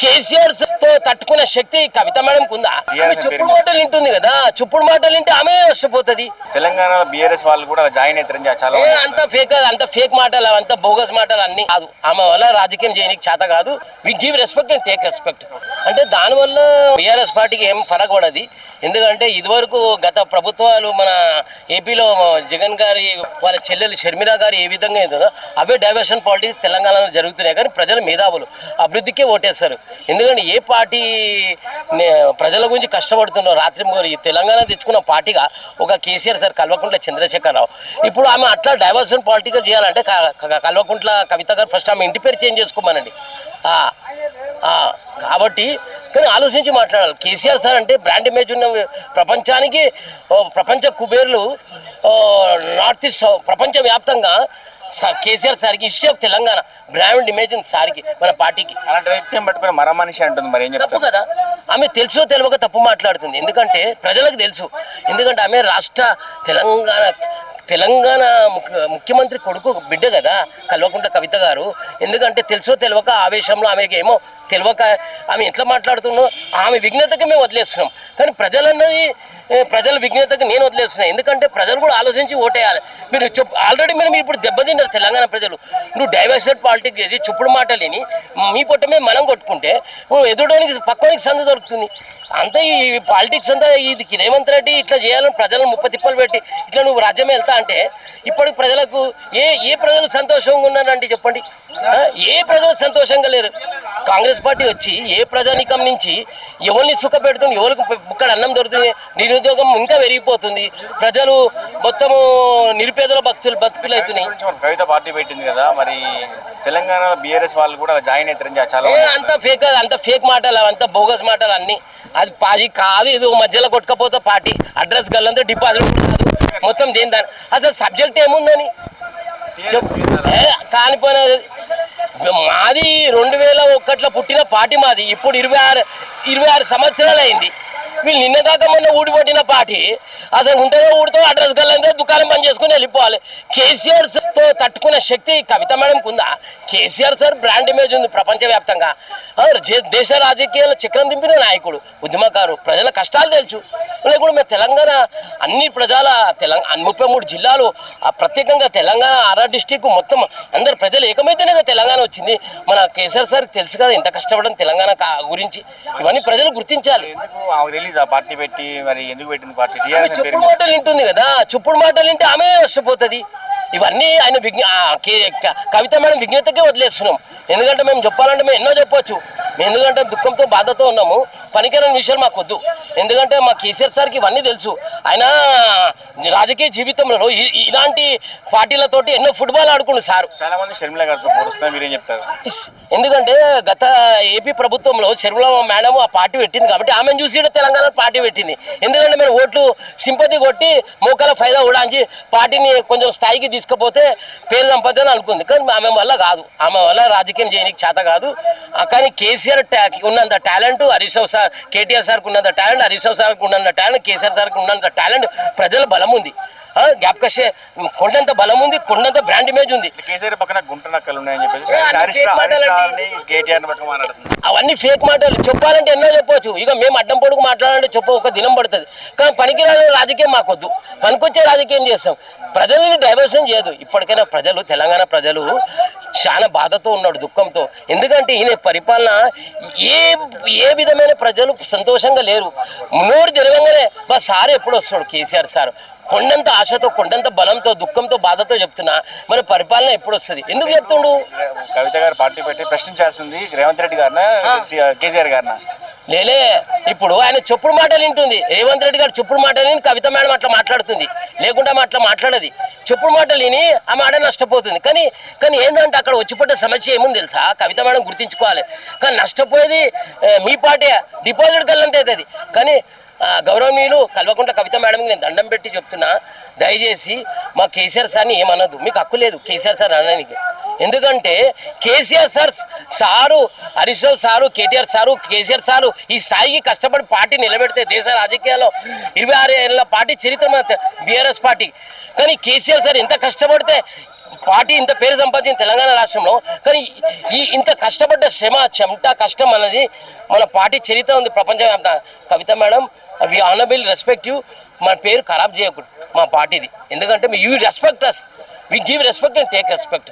కేసీఆర్ తో తట్టుకునే శక్తి కవిత మేడంకి ఉందా? ఆమె చెప్పుడు మాటలు వింటుంది కదా, చెప్పుడు మాటలు వింటే ఆమె నష్టపోతుంది. తెలంగాణలో బీఆర్ఎస్ వాళ్ళు కూడా జాయిన్ అవుతారని చాలా అంత ఫేక్ మాటలు, అంత బోగస్ మాటలు అన్ని కాదు. ఆమె వల్ల రాజకీయం చేయడానికి చేత కాదు. We give respect and take respect. అంటే దానివల్ల బీఆర్ఎస్ పార్టీకి ఏం ఫరక్ పడదు. ఎందుకంటే ఇదివరకు గత ప్రభుత్వాలు మన ఏపీలో జగన్ గారి వాళ్ళ చెల్లెలు షర్మిల గారు ఏ విధంగా అవుతుందో అవే డైవర్షన్ పాలిటిక్స్ తెలంగాణలో జరుగుతున్నాయి. కానీ ప్రజలు మేధావులు అభివృద్ధికే ఓటేస్తారు. ఎందుకంటే ఏ పార్టీ ప్రజల గురించి కష్టపడుతున్నారో రాత్రి తెలంగాణ తెచ్చుకున్న పార్టీగా ఒక కేసీఆర్ సార్, కల్వకుంట్ల చంద్రశేఖరరావు. ఇప్పుడు ఆమె అట్లా డైవర్షన్ పాలిటిక్స్ చేయాలంటే కల్వకుంట్ల కవిత గారు ఫస్ట్ ఆమె ఇంటి పేరు చేంజ్ చేసుకోమనండి. కాబట్టి కానీ ఆలోచించి మాట్లాడాలి. కేసీఆర్ సార్ అంటే బ్రాండ్ ఇమేజ్ ఉన్న ప్రపంచానికి, ప్రపంచ కుబేర్లు నార్త్ ఈస్ట్ ప్రపంచవ్యాప్తంగా కేసీఆర్ సార్కి history of Telangana brand image ఉంది సార్కి, మన పార్టీకి. పట్టుకుని మర మనిషి అంటుంది, మరి ఏం తప్పు కదా. ఆమె తెలుసో తెలియక తప్పు మాట్లాడుతుంది. ఎందుకంటే ప్రజలకు తెలుసు. ఎందుకంటే ఆమె తెలంగాణ ముఖ్యమంత్రి కొడుకు బిడ్డ కదా కల్వకుంట్ల కవిత గారు. ఎందుకంటే తెలుసో తెలియక ఆవేశంలో ఆమెకి ఏమో తెలియక ఆమె ఎట్లా మాట్లాడుతున్నో ఆమె విఘ్నతకి మేము వదిలేస్తున్నాం. కానీ ప్రజల విఘ్నతకి నేను వదిలేస్తున్నాను. ఎందుకంటే ప్రజలు కూడా ఆలోచించి ఓటేయాలి. మీరు ఆల్రెడీ మీరు ఇప్పుడు దెబ్బతిన్నారు తెలంగాణ ప్రజలు. నువ్వు డైవర్సిటీ పాలిటిక్స్ చేసి చెప్పుడు మాటలేని మీ పొట్టమే మనం కొట్టుకుంటే ఎదుడానికి పక్కనికి సందు దొరుకుతుంది. అంతే ఈ పాలిటిక్స్ అంతా ఇది రేవంత్ రెడ్డి ఇట్లా చేయాలని ప్రజలను ముప్పతిప్పలు పెట్టి ఇట్లా నువ్వు రాజ్యం వెళ్తా అంటే ఇప్పటికి ప్రజలకు ఏ ప్రజలు సంతోషంగా ఉన్నారంటే చెప్పండి. ఏ ప్రజలు సంతోషంగా లేరు. కాంగ్రెస్ పార్టీ వచ్చి ఏ ప్రజానీకం నుంచి ఎవరిని సుఖ పెడుతుంది, ఎవరికి ఇక్కడ అన్నం దొరుకుతుంది, నిరుద్యోగం ఇంకా పెరిగిపోతుంది, ప్రజలు మొత్తము నిరుపేదల బతుకులు అవుతున్నాయి. కవిత పార్టీ పెట్టింది కదా, మరి తెలంగాణలో బీఆర్ఎస్ వాళ్ళు కూడా జాయిన్ అవుతారని చాలా అంత ఫేక్ మాటలు, అంత బోగస్ మాటలు అన్ని. అది కాదు. ఇది మధ్యలో కొట్టుకపోతే పార్టీ అడ్రస్ గల్లంతా డిపాజిట్ మొత్తం దేని దాని అసలు సబ్జెక్ట్ ఏముందని కానిపోయిన మాది 2001లో పుట్టిన పార్టీ మాది. ఇప్పుడు 26 సంవత్సరాలు అయింది. వీళ్ళు నిన్న కాక మొన్న ఊడిపట్టిన పార్టీ అసలు ఉంటుందో ఊడితో అడ్రస్ గల్లంతా దుకాణం బంద్ చేసుకుని వెళ్ళిపోవాలి. కేసీఆర్ తో తట్టుకునే శక్తి కవిత మేడంకి ఉందా? కేసీఆర్ సార్ బ్రాండ్ ఇమేజ్ ఉంది ప్రపంచవ్యాప్తంగా. దేశ రాజకీయాల చక్రం దింపిన నాయకుడు, ఉద్యమకారు, ప్రజల కష్టాలు తెలుసు. లేకుండా మేము తెలంగాణ అన్ని 33 జిల్లాలు, ప్రత్యేకంగా తెలంగాణ ఆర్ఆర్ డిస్టిక్ మొత్తం అందరు ప్రజలు ఏకమైతేనే కదా తెలంగాణ వచ్చింది. మన కేసీఆర్ సార్కి తెలుసు కదా ఎంత కష్టపడడం తెలంగాణ గురించి. ఇవన్నీ ప్రజలు గుర్తించాలి. పార్టీ పెట్టి మరి ఎందుకు పెట్టింది పార్టీ? చెప్పుడు మాటలు వింటుంది కదా, చెప్పుడు మాటలు వింటే ఆమె నష్టపోతుంది. ఇవన్నీ ఆయన కవిత మేడం విఘ్నతకే వదిలేస్తున్నాం. ఎందుకంటే మేము చెప్పాలంటే మేము ఎన్నో చెప్పొచ్చు. ఎందుకంటే దుఃఖంతో బాధతో ఉన్నాము. పనికిరాని విషయాలు మాకు వద్దు. ఎందుకంటే మా కేసీఆర్ సార్కి ఇవన్నీ తెలుసు. ఆయన రాజకీయ జీవితంలో ఇలాంటి పార్టీలతోటి ఎన్నో ఫుట్బాల్ ఆడుకుండు సార్. చాలా మంది షర్మిల గారితో పోలుస్తున్నారు, మీరేం చెప్తారు? ఎందుకంటే గత ఏపీ ప్రభుత్వంలో షర్మిల మేడం ఆ పార్టీ పెట్టింది కాబట్టి ఆమెను చూసి తెలంగాణ పార్టీ పెట్టింది. ఎందుకంటే మేము ఓట్లు సింపతి కొట్టి మోకాల ఫైదా ఉడాంచి పార్టీని కొంచెం స్థాయికి తీసుకుపోతే పేరు సంపాదన అనుకుంది. కానీ ఆమె వల్ల కాదు, ఆమె వల్ల రాజకీయం చేయడానికి చేత కాదు. కానీ కేసీఆర్ ఉన్నంత టాలెంట్ హరీష్ రావు సార్, కేటీఆర్ సార్కి ఉన్నంత టాలెంట్, హరీష్ రావు సార్కి ఉన్నంత టాలెంట్, కేసీఆర్ సార్కి ఉన్నంత టాలెంట్, ప్రజల బలం ఉంది. జ్ఞాపకశే కొండంత బలం ఉంది, కొండంత బ్రాండ్ ఇమేజ్ ఉంది. కేసీఆర్ పక్కన గుంట నక్కలు ఉన్నాయని చెప్పేసి అవన్నీ ఫేక్ మాటలు. చెప్పాలంటే ఎన్నో చెప్పవచ్చు. ఇక మేము అడ్డం పొడుగు మాట్లాడాలంటే ఒక దినం పడుతుంది. కానీ పనికిరాని రాజకీయం మాకొద్దు, పనికొచ్చే రాజకీయం చేస్తాం. ప్రజల్ని డైవర్షన్ చేయదు. ఇప్పటికైనా తెలంగాణ ప్రజలు చాలా బాధతో ఉన్నాడు, దుఃఖంతో. ఎందుకంటే ఈయన పరిపాలన ఏ విధమైన ప్రజలు సంతోషంగా లేరు. నోరు తెరవంగానే మా సార్ ఎప్పుడు వస్తాడు కేసీఆర్ సార్, కొండంత ఆశతో, కొండంత బలంతో, దుఃఖంతో, బాధతో చెప్తున్నా మరి పరిపాలన ఎప్పుడు వస్తుంది? ఎందుకు చెప్తుండు? కవిత గారు పార్టీ పెట్టి ప్రశ్నించాల్సింది రేవంత్ రెడ్డి గారినా కేసీఆర్ గారినా? లేలే, ఇప్పుడు ఆయన చెప్పుడు మాటలు వింటుంది. రేవంత్ రెడ్డి గారు చెప్పుడు మాటలు విని కవిత మేడం అట్లా మాట్లాడుతుంది. లేకుండా అట్లా మాట్లాడది. చెప్పుడు మాటలు విని ఆ మాట నష్టపోతుంది. కానీ ఏంటంటే అక్కడ వచ్చిపడ్డ సమస్య ఏముంది తెలుసా? కవిత మేడం గుర్తించుకోవాలి. కానీ నష్టపోయేది మీ పార్టీ, డిపాజిట్ గల్లంత అవుతుంది. కానీ గౌరవనీయులు కల్వకుంట్ల కవిత మేడంకి నేను దండం పెట్టి చెప్తున్నా, దయచేసి మా కేసీఆర్ సార్ని ఏమనదు. మీకు హక్కు లేదు కేసీఆర్ సార్ అనడానికి. ఎందుకంటే KCR sir, Harish Rao sir, KTR sir, KCR sir ఈ స్థాయికి కష్టపడి పార్టీ నిలబెడితే దేశ రాజకీయాల్లో 26 ఏళ్ళ పార్టీ చరిత్ర బీఆర్ఎస్ పార్టీ. కానీ కేసీఆర్ సార్ ఎంత కష్టపడితే పార్టీ ఇంత పేరు సంపాదించిన తెలంగాణ రాష్ట్రంలో, కానీ ఇంత కష్టపడ్డ శ్రమ చెమట కష్టం అన్నది మన పార్టీ చరిత్ర ఉంది ప్రపంచవ్యాప్తంగా. Kavitha madam, we honourable respect you. మన పేరు ఖరాబ్ చేయకూడదు మా పార్టీది, ఎందుకంటే you respect us, we give respect and take respect.